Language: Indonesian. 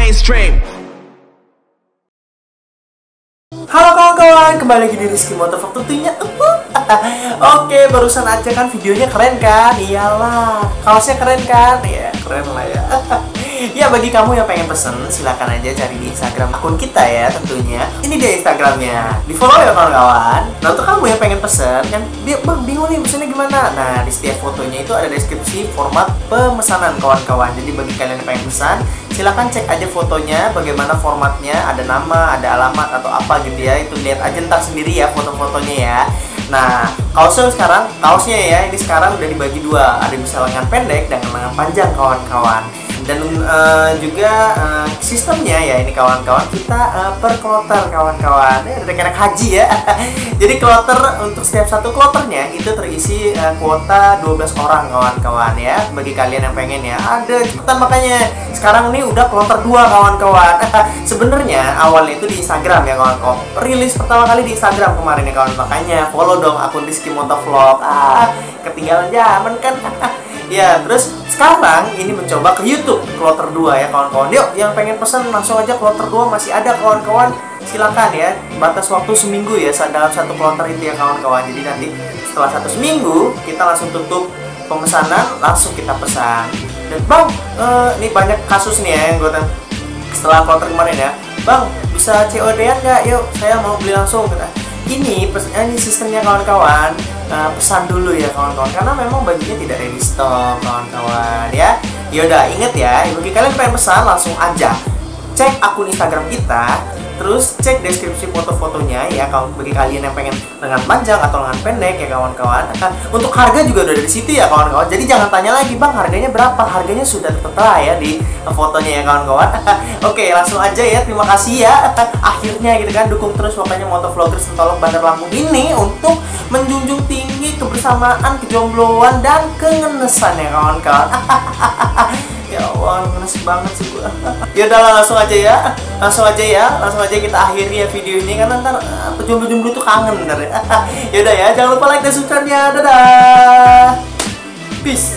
mainstream. Halo kawan-kawan, kembali lagi di Rizky Motovlog tentunya. Oke, barusan aja kan videonya keren kan? Iyalah, kaosnya keren kan? Ya, keren lah ya. Ya, bagi kamu yang pengen pesen, silakan aja cari di Instagram akun kita ya tentunya. Ini dia Instagramnya, di follow ya kawan-kawan. Nah, untuk kamu yang pengen pesen, kan dia bang bingung nih pesennya gimana? Nah, di setiap fotonya itu ada deskripsi format pemesanan kawan-kawan. Jadi bagi kalian yang pengen pesan, silakan cek aja fotonya, bagaimana formatnya, ada nama, ada alamat atau apa gitu ya. Itu lihat aja ntar sendiri ya foto-fotonya ya. Nah, kaosnya ya, ini sekarang udah dibagi dua. Ada bisa lengan pendek dan lengan panjang kawan-kawan. Dan juga sistemnya ya ini kawan-kawan, kita per kloter kawan-kawan. Ada kayak haji ya. Jadi kloter, untuk setiap satu kloternya itu terisi kuota 12 orang kawan-kawan ya. Bagi kalian yang pengen ya, ada cepetan makanya. Sekarang ini udah kloter 2 kawan-kawan. Sebenarnya awalnya itu di Instagram ya kawan-kawan. Rilis pertama kali di Instagram kemarin ya kawan. Makanya follow dong akun Rizky Motovlog. Ketinggalan zaman kan. Ya, terus sekarang ini mencoba ke YouTube kloter 2 ya kawan-kawan. Yuk, yang pengen pesan langsung aja kloter 2 masih ada kawan-kawan. Silakan ya, batas waktu seminggu ya dalam satu kloter itu ya kawan-kawan. Jadi nanti setelah 1 seminggu kita langsung tutup pemesanan, langsung kita pesan. Dan bang, ini banyak kasus nih ya yang gue setelah kloter kemarin ya. Bang, bisa COD-an nggak? Yuk, saya mau beli langsung. Ini sistemnya kawan-kawan. Pesan dulu ya kawan-kawan, karena memang bajunya tidak ready stock kawan-kawan ya. Yaudah, inget ya, bagi kalian pengen pesan langsung aja cek akun Instagram kita, terus cek deskripsi foto-fotonya ya. Kalau bagi kalian yang pengen lengan panjang atau lengan pendek ya kawan-kawan, untuk harga juga udah dari situ ya kawan-kawan. Jadi jangan tanya lagi bang harganya berapa, harganya sudah tertera ya di fotonya ya kawan-kawan. Oke, langsung aja ya, terima kasih ya akhirnya gitu kan, dukung terus pokoknya motovlogger Sentolok Bandar Lampung ini untuk menjunjung tinggi kebersamaan, kejombloan, dan kengenesan ya kawan-kawan. Ya Allah, ngenes banget sih gua. Ya udahlah, langsung aja kita akhiri ya video ini, karena ntar pejomblo-jomblo tuh kangen ntar ya. Ya udah ya, jangan lupa like dan subscribe-nya. Dadah. Peace.